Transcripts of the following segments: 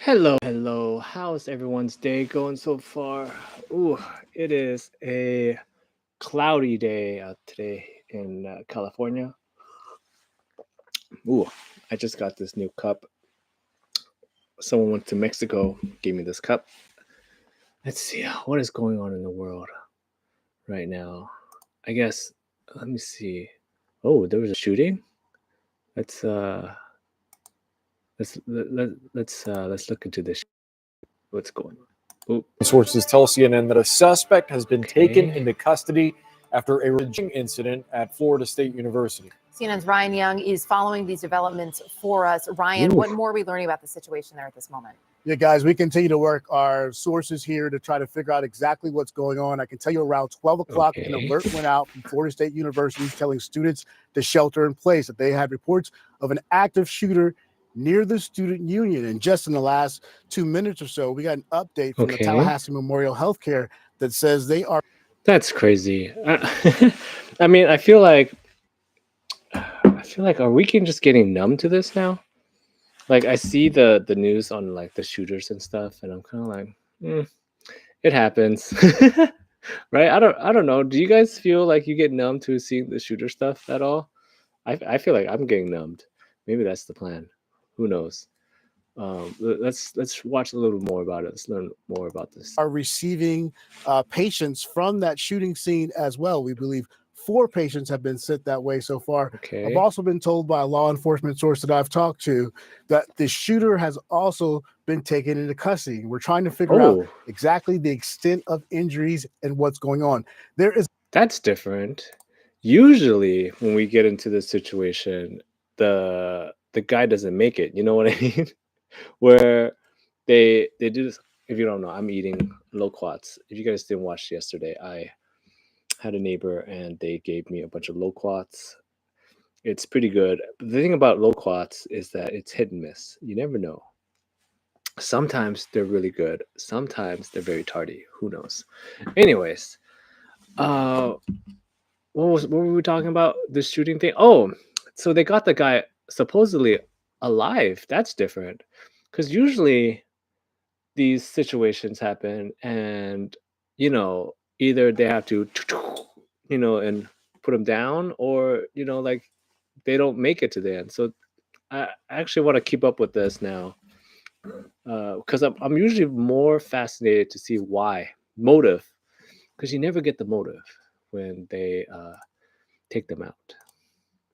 Hello. How's everyone's day going so far? Ooh, it is a cloudy day out today in California. Ooh, I just got this new cup. Someone went to Mexico, gave me this cup. Let's see what is going on in the world right now. I guess let me see. Oh, there was a shooting. Let's let's look into this. What's going on? Ooh, Sources tell CNN that a suspect has been taken okay. into custody after a raging incident at Florida State University. CNN's Ryan Young is following these developments for us. Ryan, what more are we learning about the situation there at this moment? Yeah, guys, we continue to work our sources here to try to figure out exactly what's going on. I can tell you around 12 o'clock, an alert went out from Florida State University telling students to shelter in place, that they had reports of an active shooter near the student union. And just in the last 2 minutes or so, we got an update from the Tallahassee Memorial Healthcare that says they are. That's crazy. I mean, I feel like are we just getting numb to this now? Like I see the news on like the shooters and stuff, and I'm kind of like, it happens, right? I don't know. Do you guys feel like you get numb to seeing the shooter stuff at all? I feel like I'm getting numbed. Maybe that's the plan. Who knows? Let's watch a little more about it. Let's learn more about this. Are receiving patients from that shooting scene as well. We believe 4 patients have been sent that way so far. Okay. I've also been told by a law enforcement source that I've talked to that the shooter has also been taken into custody. We're trying to figure out exactly the extent of injuries and what's going on. That's different. Usually when we get into this situation, the guy doesn't make it. You know what I mean? Where they do this. If you don't know, I'm eating loquats. If you guys didn't watch yesterday, I had a neighbor and they gave me a bunch of loquats. It's pretty good. But the thing about loquats is that it's hit and miss. You never know. Sometimes they're really good. Sometimes they're very tardy. Who knows? Anyways, what were we talking about? The shooting thing? Oh, so they got the guy supposedly alive. That's different. Because usually these situations happen and, either they have to, and put them down or, like they don't make it to the end. So I actually want to keep up with this now because I'm usually more fascinated to see why. Motive. Because you never get the motive when they take them out.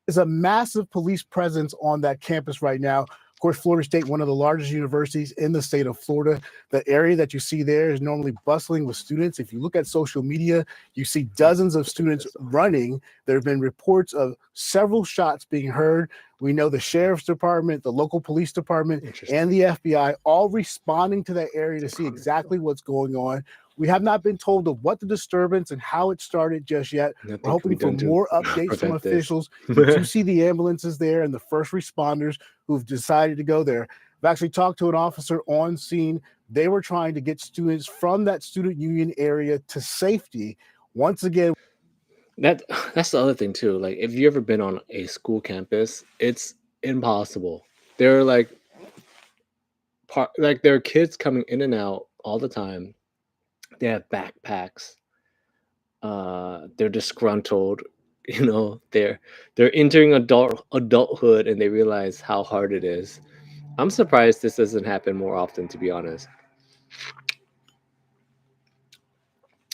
There's a massive police presence on that campus right now. Of course, Florida State, one of the largest universities in the state of Florida. The area that you see there is normally bustling with students. If you look at social media, you see dozens of students running. There have been reports of several shots being heard. We know the sheriff's department, the local police department, and the FBI all responding to that area to see exactly what's going on. We have not been told of what the disturbance and how it started just yet. We're hoping for more updates from officials. You do see the ambulances there and the first responders who've decided to go there. I've actually talked to an officer on scene. They were trying to get students from that student union area to safety. Once again, that's the other thing too. Like if you ever been on a school campus, it's impossible. There are there are kids coming in and out all the time. They have backpacks. They're disgruntled. They're entering adulthood and they realize how hard it is. I'm surprised this doesn't happen more often, to be honest.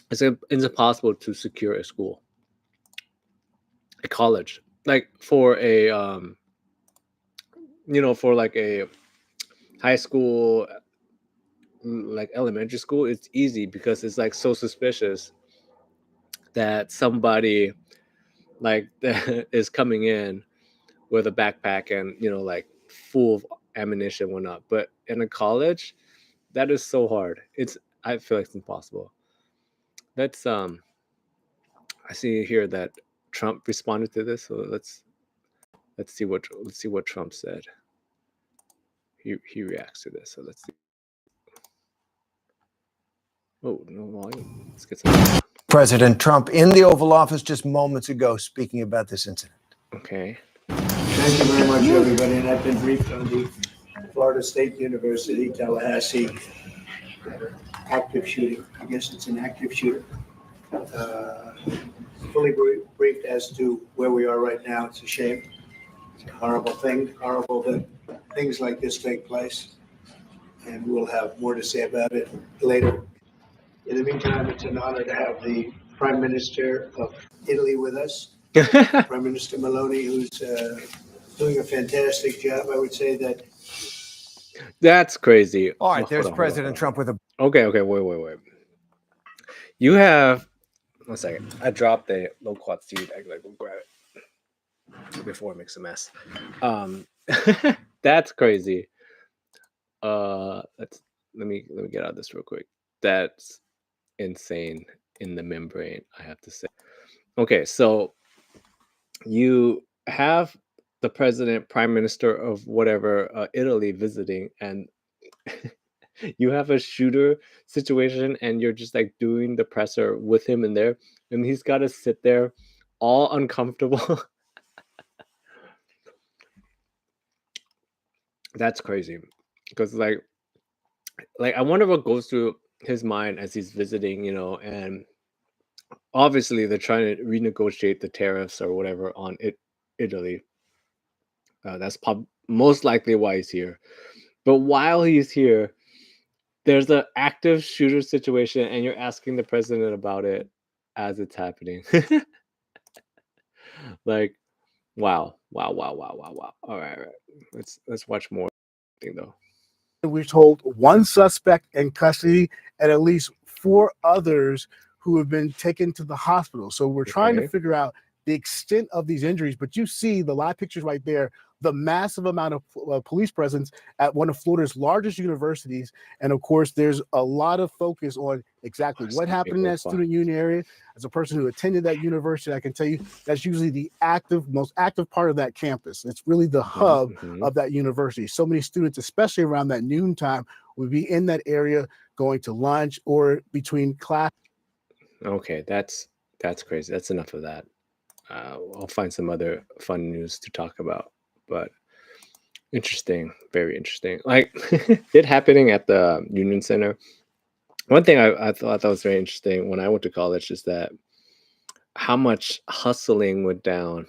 It's impossible to secure a school, a college, like for a for like a high school, like elementary school. It's easy because it's like so suspicious that somebody like is coming in with a backpack and like full of ammunition and whatnot. But in a college, that is so hard. I feel like it's impossible. Let's I see here that Trump responded to this, so let's see what Trump said. He reacts to this, so let's see. Oh, no volume. Let's get some. President Trump in the Oval Office just moments ago speaking about this incident. Okay. Thank you very much, everybody. And I've been briefed on the Florida State University, Tallahassee, active shooting. I guess it's an active shooter. Uh, Fully briefed as to where we are right now. It's a shame. It's a horrible thing. Horrible that things like this take place. And we'll have more to say about it later. In the meantime, it's an honor to have the Prime Minister of Italy with us, Prime Minister Maloney, who's doing a fantastic job. I would say that. That's crazy. All right, Oh, there's hold on, President Trump with a Okay, wait. You have 1 second. I dropped a loquat seed. I gotta go grab it before it makes a mess. That's crazy. Let me get out of this real quick. That's insane in the membrane, I have to say. Okay, so you have the president, prime minister of whatever Italy visiting, and you have a shooter situation, and you're just like doing the presser with him in there, and he's got to sit there all uncomfortable. That's crazy, because like I wonder what goes through his mind as he's visiting, and obviously they're trying to renegotiate the tariffs or whatever on Italy. That's most likely why he's here. But while he's here, there's an active shooter situation, and you're asking the president about it as it's happening. Like, wow. All right. Let's watch more thing though. We're told one suspect in custody and at least 4 others who have been taken to the hospital. So we're trying to Okay. figure out the extent of these injuries. But you see the live pictures right there, the massive amount of police presence at one of Florida's largest universities. And of course, there's a lot of focus on exactly what happened in that student union area. As a person who attended that university, I can tell you that's usually the most active part of that campus. It's really the hub of that university. So many students, especially around that noon time, would be in that area going to lunch or between class. Okay, that's crazy. That's enough of that. I'll find some other fun news to talk about, but interesting, very interesting. Like it happening at the Union Center. One thing I thought that was very interesting when I went to college is that how much hustling went down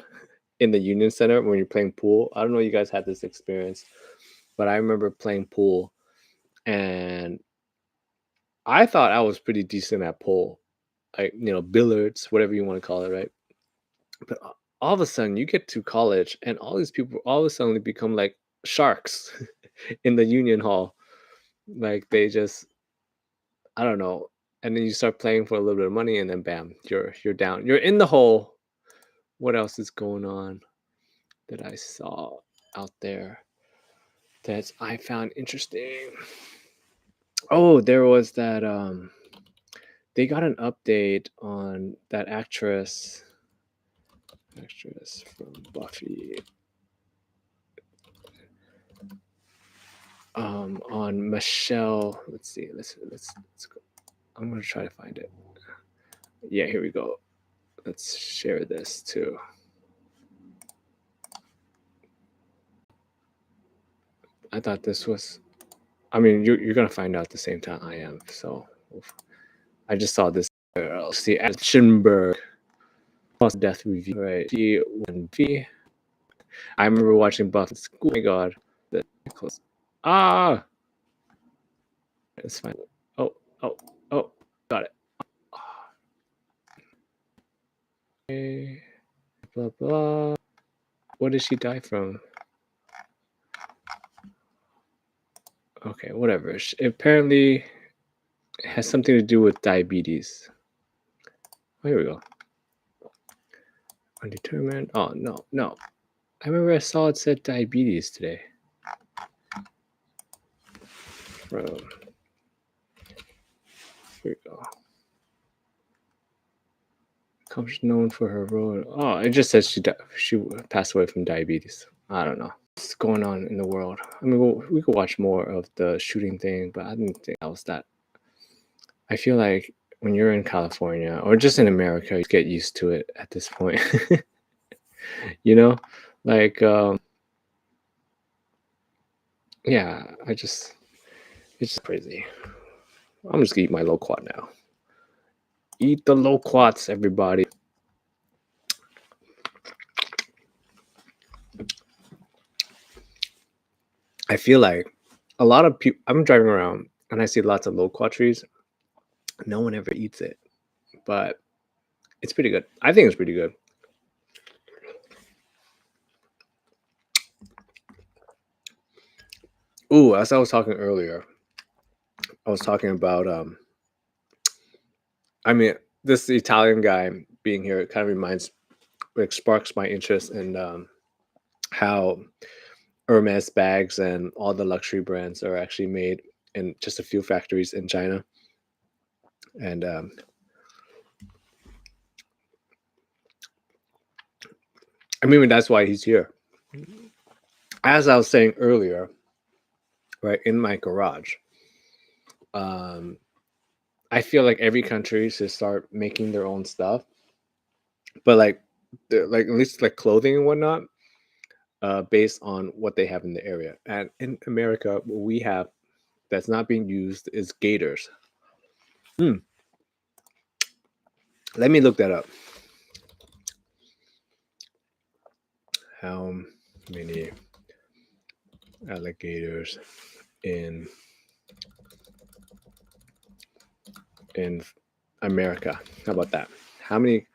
in the Union Center when you're playing pool. I don't know if you guys had this experience, but I remember playing pool, and I thought I was pretty decent at pool, like billiards, whatever you want to call it, right? But all of a sudden, you get to college, and all these people all of a sudden become like sharks in the Union Hall. Like they just, I don't know. And then you start playing for a little bit of money, and then bam, you're down. You're in the hole. What else is going on that I saw out there that I found interesting? Oh, there was that they got an update on that actress from Buffy. On Michelle. Let's see. Let's go. I'm gonna try to find it. Yeah, here we go. Let's share this too. I thought this was. I mean, you're gonna find out at the same time I am. So, I just saw this. See, Schönberg. Death review. Right. G1V. I remember watching Buffy. Oh my god. The close. Ah. It's fine. Oh. Got it. Okay. Blah blah. What did she die from? Okay, whatever. Apparently it has something to do with diabetes. Oh, here we go. Undetermined. Oh, no. I remember I saw it said diabetes today. From here we go. Comes known for her role. Oh, it just says she passed away from diabetes. I don't know what's going on in the world. I mean, we could watch more of the shooting thing, but I didn't think that was that. I feel like when you're in California or just in America, you get used to it at this point. Like Yeah, it's just crazy. I'm just gonna eat my loquat now. Eat the loquats, everybody. I feel like a lot of people. I'm driving around and I see lots of loquat trees. No one ever eats it, but it's pretty good. I think it's pretty good. Ooh, as I was talking earlier, I was talking about I mean, this Italian guy being here kind of sparks my interest in how Hermes bags and all the luxury brands are actually made in just a few factories in China. And I mean, that's why he's here. As I was saying earlier, right, in my garage, I feel like every country should start making their own stuff, but like at least like clothing and whatnot, based on what they have in the area. And in America, what we have that's not being used is gaiters. Let me look that up. How many alligators in America? How about that? How many?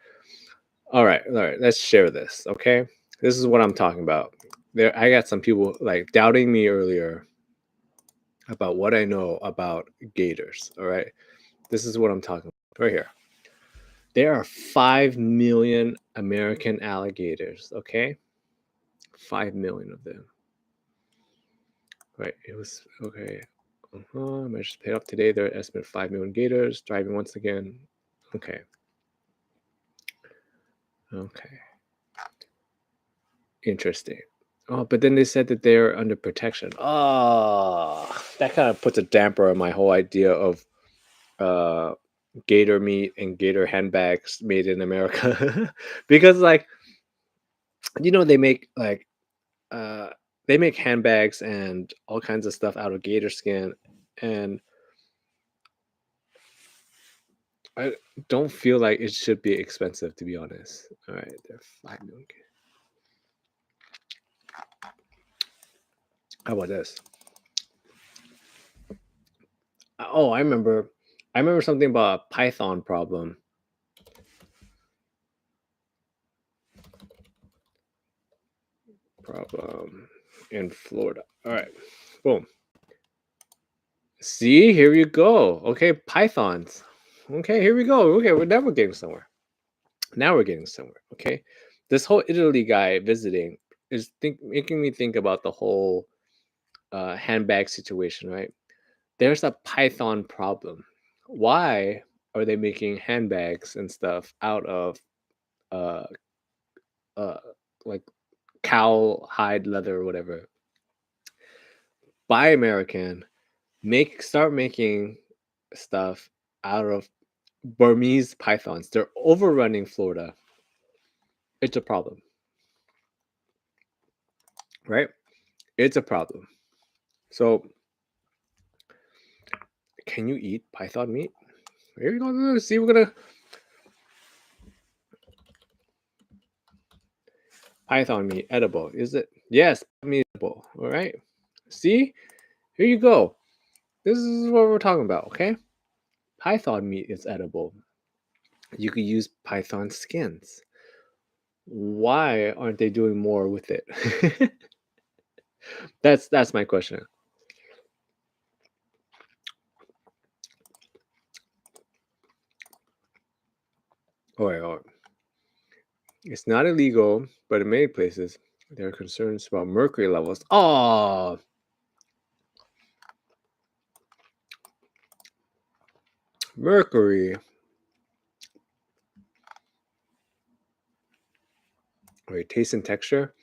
All right. Let's share this. Okay, this is what I'm talking about. There, I got some people like doubting me earlier about what I know about gators. All right, this is what I'm talking about right here. There are 5 million American alligators. Okay, 5 million of them. Right. It was okay. Measures paid off today. They're estimate 5 million gators driving once again. Okay. Okay. Interesting. Oh, but then they said that they're under protection. Oh, that kind of puts a damper on my whole idea of uh gator meat and gator handbags made in America. Because like, they make like they make handbags and all kinds of stuff out of gator skin, and I don't feel like it should be expensive, to be honest. All right, they're 5 million. How about this? Oh, I remember. I remember something about a python problem. Problem in Florida. All right, boom. See, here you go. Okay, pythons. Okay, here we go. Okay, now we're getting somewhere. Now we're getting somewhere. Okay, this whole Italy guy visiting is making me think about the whole handbag situation, right? There's a python problem. Why are they making handbags and stuff out of uh uh like cow hide leather or whatever? Buy American, start making stuff out of Burmese pythons. They're overrunning Florida. It's a problem, right? It's a problem. So, can you eat python meat? Here we go. See, we're gonna python meat edible. Is it? Yes, meat edible. All right. See, here you go. This is what we're talking about. Okay, python meat is edible. You could use python skins. Why aren't they doing more with it? That's my question. Or it's not illegal, but in many places there are concerns about mercury levels. Oh, mercury. Wait, taste and texture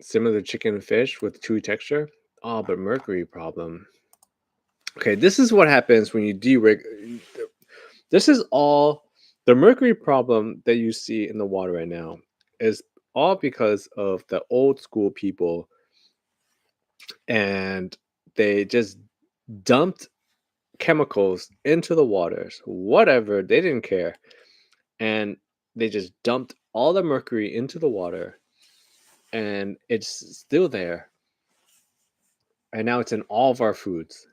similar to chicken and fish with chewy texture. Oh, but mercury problem. Okay, this is what happens when you deregulate. This is all the mercury problem that you see in the water right now is all because of the old school people and they just dumped chemicals into the waters, whatever, they didn't care. And they just dumped all the mercury into the water, and it's still there. And now it's in all of our foods.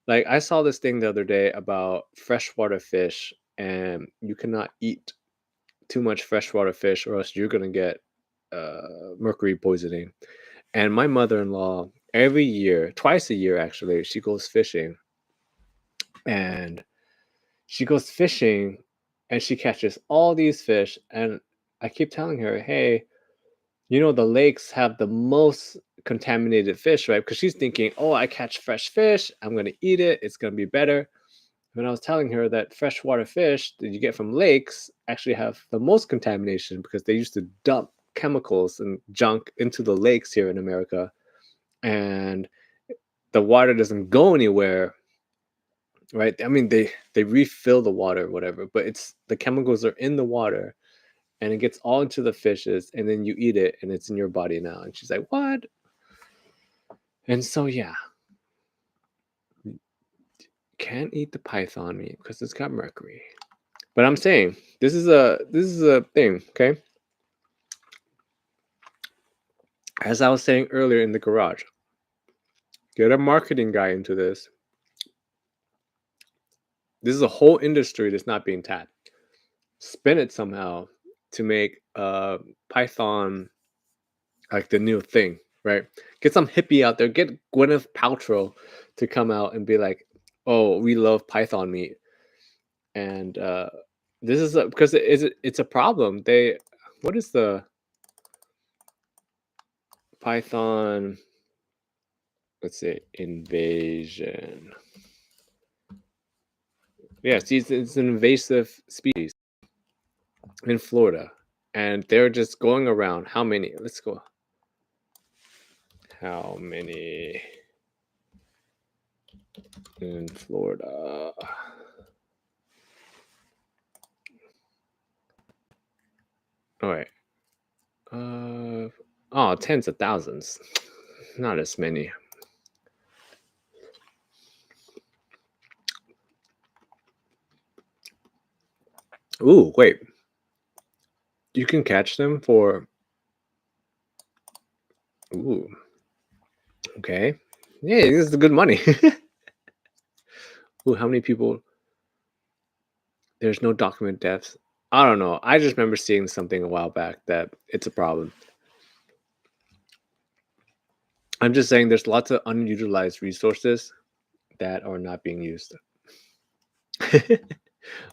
Like, I saw this thing the other day about freshwater fish, and you cannot eat too much freshwater fish or else you're gonna get mercury poisoning. And my mother-in-law, every year, twice a year actually, she goes fishing. And she goes fishing and she catches all these fish. And I keep telling her, hey, the lakes have the most contaminated fish, right? Because she's thinking, oh, I catch fresh fish, I'm going to eat it, it's going to be better. When I was telling her that freshwater fish that you get from lakes actually have the most contamination because they used to dump chemicals and junk into the lakes here in America. And the water doesn't go anywhere, right? I mean, they refill the water or whatever, but it's the chemicals are in the water and it gets all into the fishes, and then you eat it and it's in your body now. And she's like, what? And so yeah, can't eat the python meat because it's got mercury. But I'm saying this is a thing, okay? As I was saying earlier in the garage, get a marketing guy into this. This is a whole industry that's not being tapped. Spin it somehow to make Python like the new thing, right? Get some hippie out there. Get Gwyneth Paltrow to come out and be like, "Oh, we love Python meat," and this is because it's a problem. What is the Python? Let's say invasion. Yes, it's an invasive species in Florida, and they're just going around. How many? Let's go. How many in Florida? All right. Tens of thousands. Not as many. Ooh, wait. You can catch them for. Ooh. Okay. Yeah, this is good money. Ooh, how many people? There's no document deaths. I don't know. I just remember seeing something a while back that it's a problem. I'm just saying there's lots of unutilized resources that are not being used.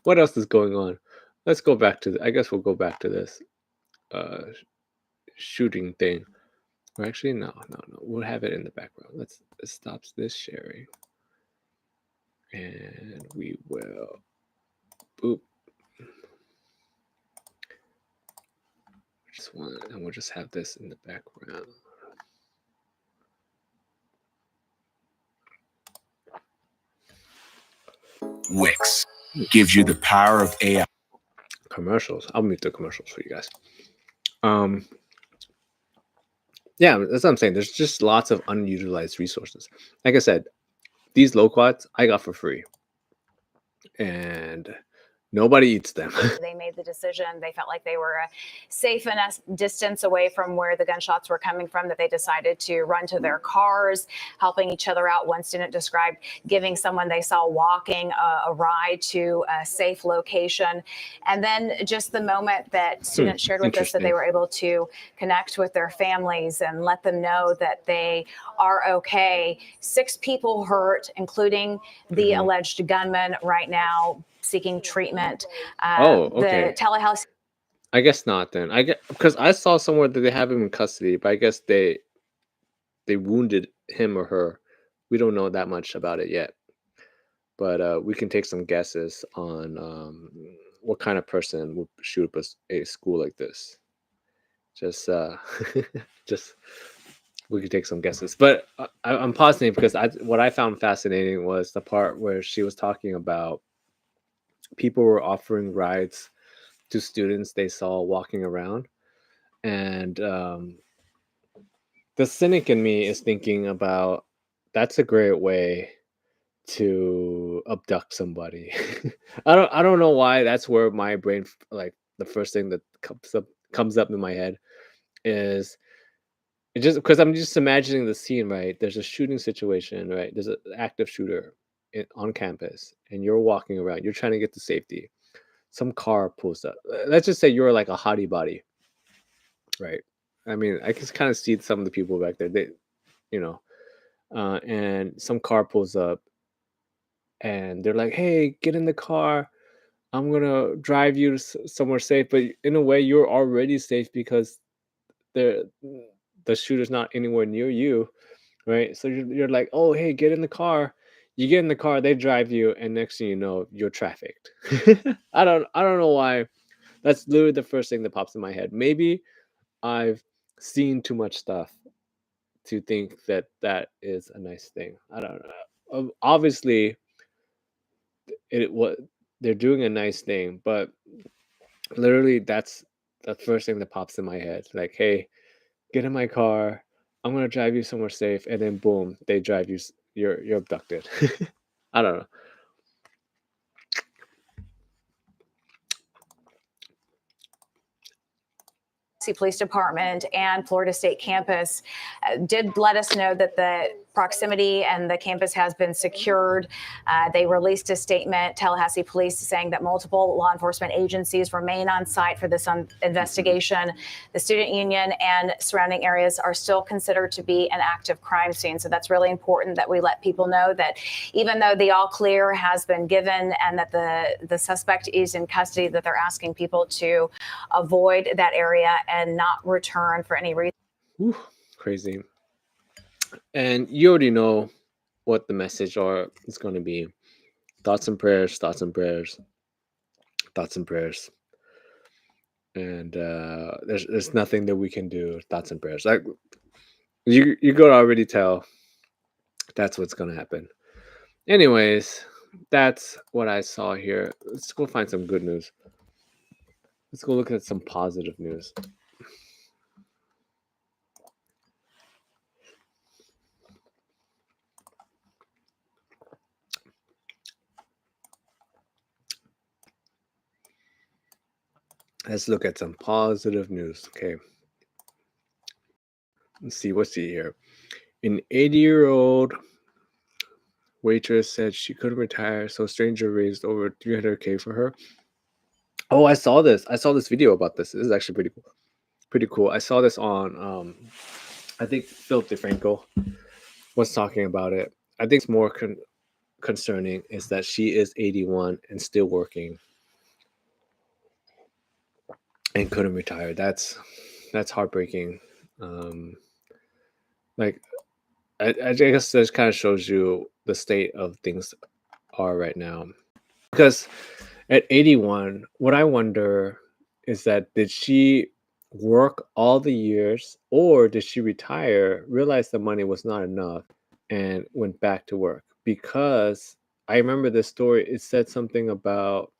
What else is going on? Let's go back to I guess we'll go back to this shooting thing. Or actually, no. We'll have it in the background. Let's stop this sharing. And we will boop. Just one, and we'll just have this in the background. Wix gives you the power of AI. Commercials. I'll mute the commercials for you guys. Yeah, that's what I'm saying. There's just lots of unutilized resources. Like I said, these loquats I got for free, and nobody eats them. They made the decision. They felt like they were a safe enough distance away from where the gunshots were coming from that they decided to run to their cars, helping each other out. One student described giving someone they saw walking a ride to a safe location. And then just the moment that students shared with us that they were able to connect with their families and let them know that they are okay. 6 people hurt, including the alleged gunman right now, seeking treatment. Okay. The telehealth. I guess not then. Because I saw somewhere that they have him in custody, but I guess they wounded him or her. We don't know that much about it yet, but we can take some guesses on what kind of person would shoot up a school like this. Just we could take some guesses, but I'm pausing because what I found fascinating was the part where she was talking about people were offering rides to students they saw walking around, and the cynic in me is thinking about that's a great way to abduct somebody. I don't know why that's where my brain like the first thing that comes up in my head is it just because I'm just imagining the scene, right? There's a shooting situation, right? There's an active shooter on campus, and you're walking around. You're trying to get to safety. Some car pulls up. Let's just say you're like a hottie body, right? I mean, I can kind of see some of the people back there. They, you know, and some car pulls up, and they're like, "Hey, get in the car. I'm gonna drive you to somewhere safe." But in a way, you're already safe because the the shooter's not anywhere near you, right? So you're like, "Oh, hey, get in the car." You get in the car, they drive you, and next thing you know, you're trafficked. I don't know why. That's literally the first thing that pops in my head. Maybe I've seen too much stuff to think that that is a nice thing. I don't know. Obviously, it what they're doing a nice thing, but literally that's the first thing that pops in my head. Like, hey, get in my car. I'm gonna drive you somewhere safe, and then boom, they drive you. You're abducted. I don't know. Police Department and Florida State campus did let us know that the proximity and the campus has been secured. They released a statement, Tallahassee Police, saying that multiple law enforcement agencies remain on site for this investigation. The student union and surrounding areas are still considered to be an active crime scene. So that's really important that we let people know that even though the all clear has been given and that the suspect is in custody, that they're asking people to avoid that area and not return for any reason. Whew, crazy. And you already know what the message is going to be. Thoughts and prayers, thoughts and prayers, thoughts and prayers. And there's nothing that we can do. Thoughts and prayers. Like you could already tell that's what's going to happen. Anyways, that's what I saw here. Let's go find some good news. Let's go look at some positive news. Let's look at some positive news. Okay. Let's see. What's see here? An 80-year-old waitress said she couldn't retire, so stranger raised over $300K for her. Oh, I saw this. I saw this video about this. This is actually pretty cool. Pretty cool. I saw this on I think Philip DeFranco was talking about it. I think it's more concerning is that she is 81 and still working and couldn't retire. That's heartbreaking. Like I guess this kind of shows you the state of things are right now. Because at 81, what I wonder is that did she work all the years or did she retire, realize the money was not enough, and went back to work? Because I remember this story, it said something about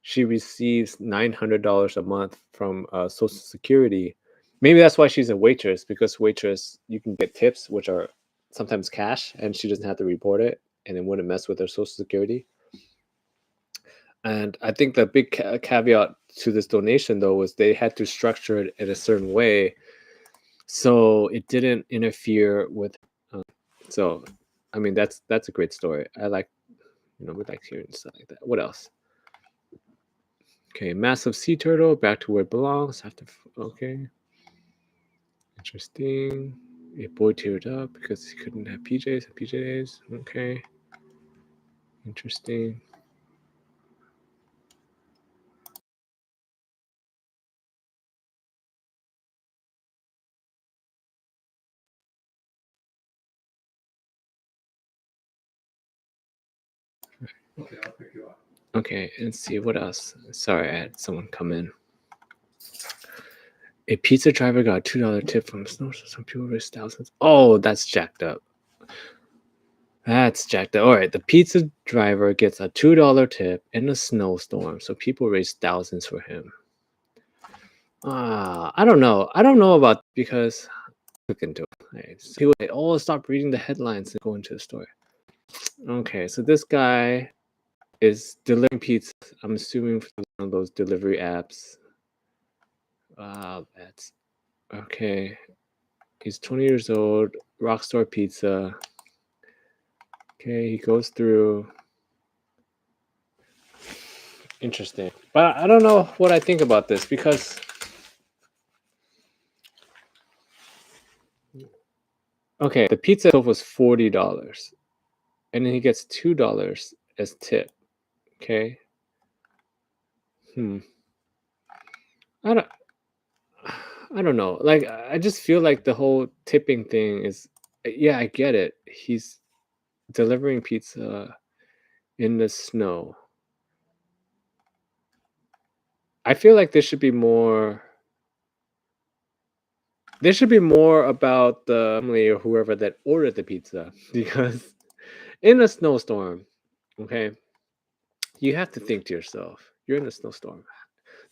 she receives $900 a month from Social Security. Maybe that's why she's a waitress, because waitress, you can get tips, which are sometimes cash, and she doesn't have to report it, and it wouldn't mess with her Social Security. And I think the big caveat to this donation, though, was they had to structure it in a certain way so it didn't interfere with. So, I mean, that's a great story. I like, we like hearing stuff like that. What else? Okay, massive sea turtle back to where it belongs. Okay, interesting. A boy teared up because he couldn't have PJs. Okay, interesting. Okay, I'll pick you up. Okay, and see what else. Sorry, I had someone come in. A pizza driver got a $2 tip from a snowstorm. Some people raised thousands. Oh, that's jacked up. That's jacked up. All right, the pizza driver gets a $2 tip in a snowstorm, so people raise thousands for him. I don't know. I don't know about because look into it. Right. So people say, "Oh, stop reading the headlines and go into the story." Okay, so this guy is delivering pizza. I'm assuming from one of those delivery apps. Wow, that's okay. He's 20 years old. Rockstar Pizza. Okay, he goes through. Interesting, but I don't know what I think about this because. Okay, the pizza itself was $40, and then he gets $2 as tip. Okay. I don't. I don't know. Like, I just feel like the whole tipping thing is. Yeah, I get it. He's delivering pizza in the snow. I feel like there should be more. There should be more about the family or whoever that ordered the pizza because in a snowstorm, okay, you have to think to yourself, you're in a snowstorm.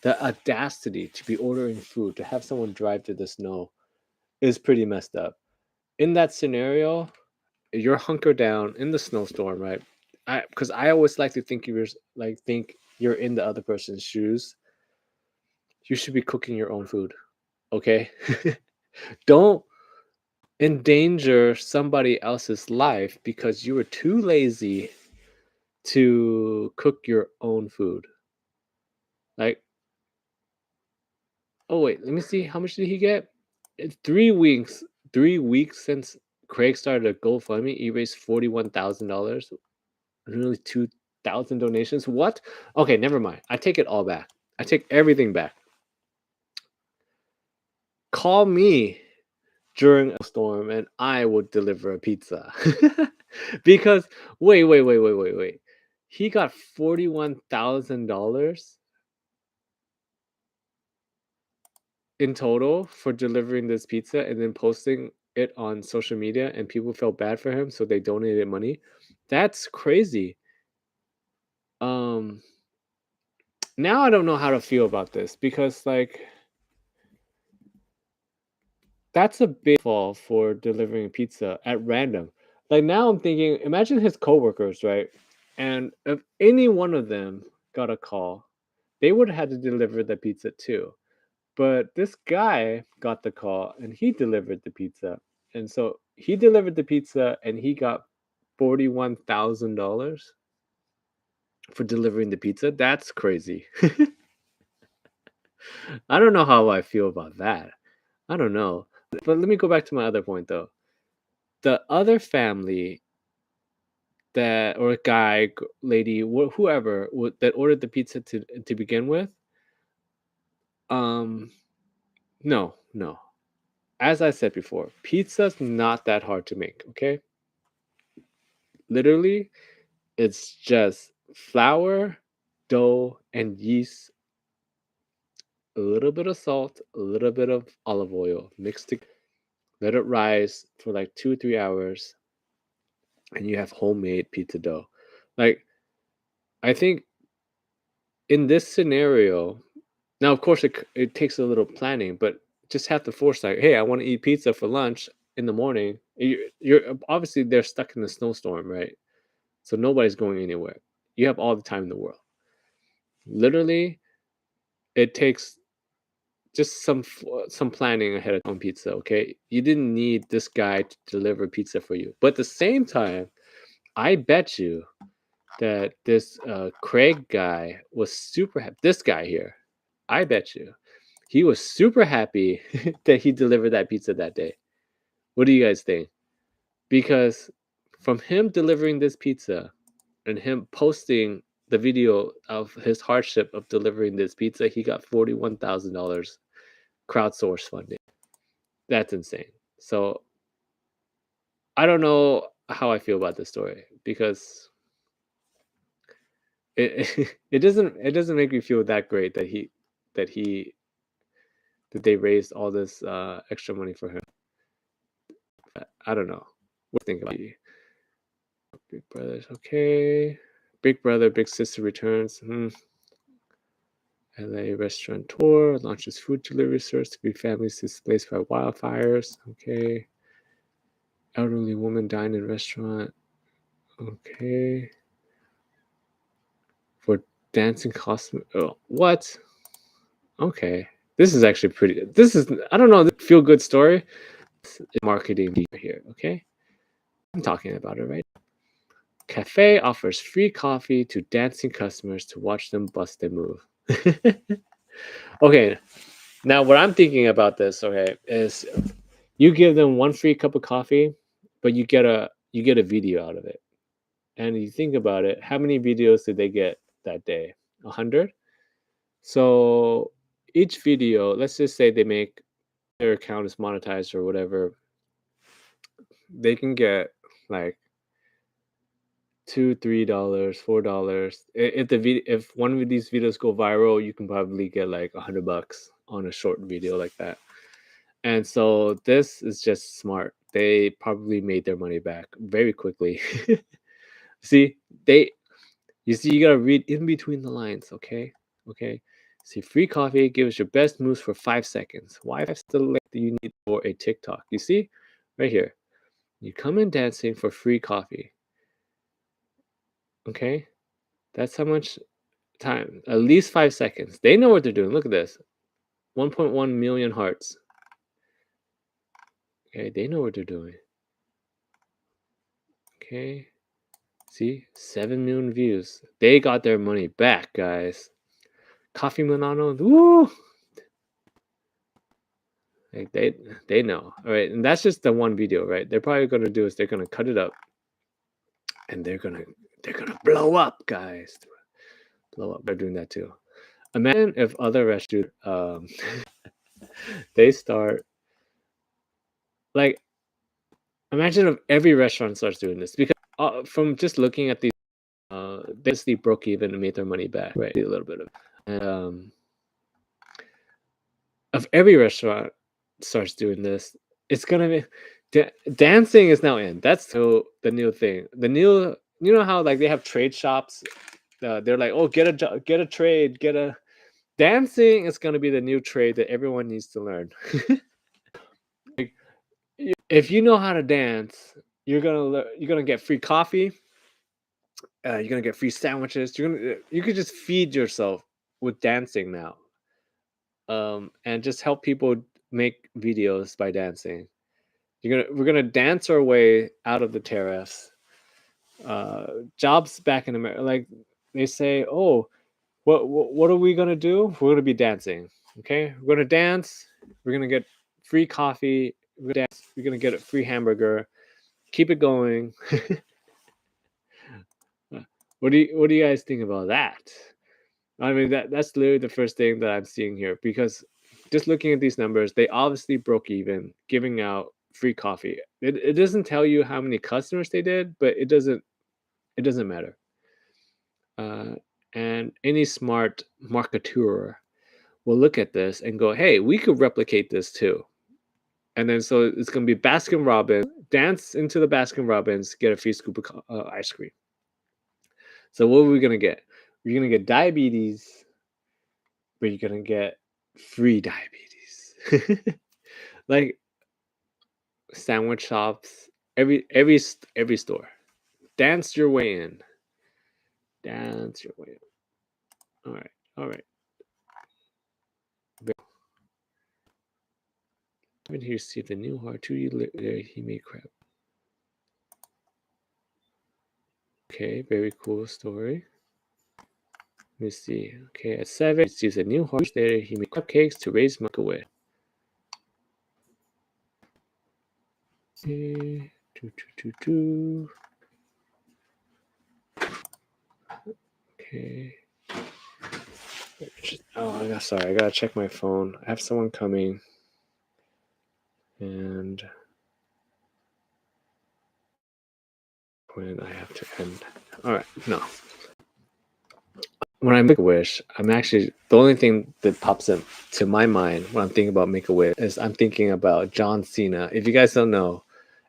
The audacity to be ordering food, to have someone drive through the snow is pretty messed up. In that scenario, you're hunkered down in the snowstorm, right? Because I always like to think you're in the other person's shoes. You should be cooking your own food, okay? Don't endanger somebody else's life because you were too lazy to cook your own food. Like, oh wait, let me see. How much did he get? It's 3 weeks. 3 weeks since Craig started a GoFundMe, he raised $41,000. Nearly 2,000 donations. What? Okay, never mind. I take it all back. I take everything back. Call me during a storm and I would deliver a pizza. Because wait. He got $41,000 in total for delivering this pizza and then posting it on social media, and people felt bad for him, so they donated money. That's crazy. Now I don't know how to feel about this because like that's a big fall for delivering pizza at random. Like now I'm thinking, imagine his coworkers, right? And if any one of them got a call, they would have had to deliver the pizza too. But this guy got the call and he delivered the pizza. And so he delivered the pizza and he got $41,000 for delivering the pizza. That's crazy. I don't know how I feel about that. I don't know. But let me go back to my other point though. The other family that or guy, lady, whoever that ordered the pizza to begin with, um, no. As I said before, pizza's not that hard to make. Okay, literally, it's just flour, dough, and yeast, a little bit of salt, a little bit of olive oil mixed together. Let it rise for like 2 or 3 hours, and you have homemade pizza dough. Like, I think in this scenario, now of course it takes a little planning, but just have the foresight. Hey, I want to eat pizza for lunch in the morning. You're obviously they're stuck in the snowstorm, right? So nobody's going anywhere. You have all the time in the world. Literally, it takes just some planning ahead of time on pizza. Okay, you didn't need this guy to deliver pizza for you, but at the same time, I bet you that this Craig guy was super happy. This guy here, I bet you, he was super happy that he delivered that pizza that day. What do you guys think? Because from him delivering this pizza and him posting the video of his hardship of delivering this pizza, he got $41,000 crowdsource funding. That's insane. So I don't know how I feel about this story because it doesn't make me feel that great that he that they raised all this extra money for him. I don't know. What do you think about it? Big Brothers, okay. Big Brother, Big Sister returns. LA restaurateur launches food delivery service to greet families displaced by wildfires. Okay. Elderly woman dined in restaurant. Okay. For dancing costume. Oh, what? Okay. This is actually pretty. This is, I don't know, feel good story. Marketing here, okay? I'm talking about it, right? Cafe offers free coffee to dancing customers to watch them bust a move. Okay, now what I'm thinking about this, okay, is you give them one free cup of coffee, but you get a video out of it. And you think about it, how many videos did they get that day? 100? So each video, let's just say they make their account is monetized or whatever, they can get like $2, $3, $4. If one of these videos go viral, you can probably get like $100 on a short video like that. And so this is just smart. They probably made their money back very quickly. See, you gotta read in between the lines, okay? Okay. See, free coffee gives your best moves for 5 seconds. Why 5 seconds do you need for a TikTok? You see, right here. You come in dancing for free coffee. Okay, that's how much time. At least 5 seconds. They know what they're doing. Look at this. 1.1 million hearts. Okay, they know what they're doing. Okay. See, 7 million views. They got their money back, guys. Coffee Manano, woo! Like they know. All right, and that's just the one video, right? They're probably gonna do is they're gonna cut it up, and they're gonna blow up, guys. Blow up. They're doing that too. Imagine if other restaurants, they start like. Imagine if every restaurant starts doing this, because from just looking at these, they basically broke even and made their money back, right? A little bit of, and if every restaurant starts doing this, it's gonna be dancing is now in. That's so the new thing. The new, you know how like they have trade shops. They're like, oh, get a trade, get a dancing is gonna be the new trade that everyone needs to learn. Like, if you know how to dance, you're gonna get free coffee. You're gonna get free sandwiches. You could just feed yourself with dancing now, and just help people make videos by dancing. We're gonna dance our way out of the tariffs. Jobs back in America, like they say, oh, what are we gonna do? We're gonna be dancing. Okay, we're gonna dance. We're gonna get free coffee. We're gonna get a free hamburger. Keep it going. What do you guys think about that? I mean, that's literally the first thing that I'm seeing here, because just looking at these numbers, they obviously broke even giving out free coffee. It doesn't tell you how many customers they did, but it doesn't matter. And any smart marketer will look at this and go, hey, we could replicate this too. And then so it's going to be Baskin Robbins, dance into the Baskin Robbins, get a free scoop of ice cream. So what are we going to get? We're going to get diabetes, but you're going to get free diabetes. Like sandwich shops, every store. Dance your way in. Dance your way in. All right. When he received a new heart 2 years later, he made crap. Okay, very cool story. Let me see. Okay, at 7, he receives a new heart. Later, he made cupcakes to raise money away. Okay, Okay. Oh, sorry. I gotta check my phone. I have someone coming, and when I have to end. All right. No. When I make a wish, I'm actually the only thing that pops up to my mind when I'm thinking about make a wish is I'm thinking about John Cena. If you guys don't know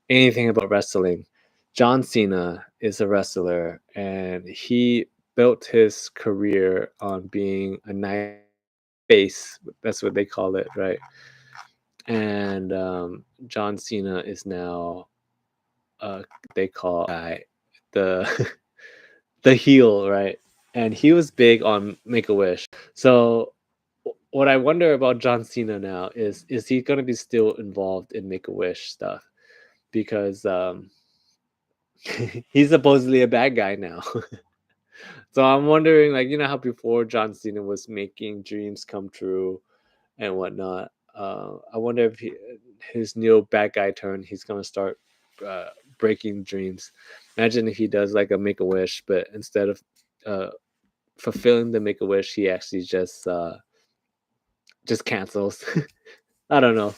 anything about wrestling, John Cena is a wrestler, and he built his career on being a nice face. That's what they call it, right? And John Cena is now they call the the heel, right? And he was big on Make a Wish. So what I wonder about John Cena now is he gonna be still involved in Make a Wish stuff? Because he's supposedly a bad guy now. So I'm wondering, like, you know how before John Cena was making dreams come true and whatnot. I wonder if his new bad guy turn, he's gonna start uh, breaking dreams. Imagine if he does like a Make a Wish, but instead of uh, fulfilling the Make a Wish, he actually just cancels. I don't know.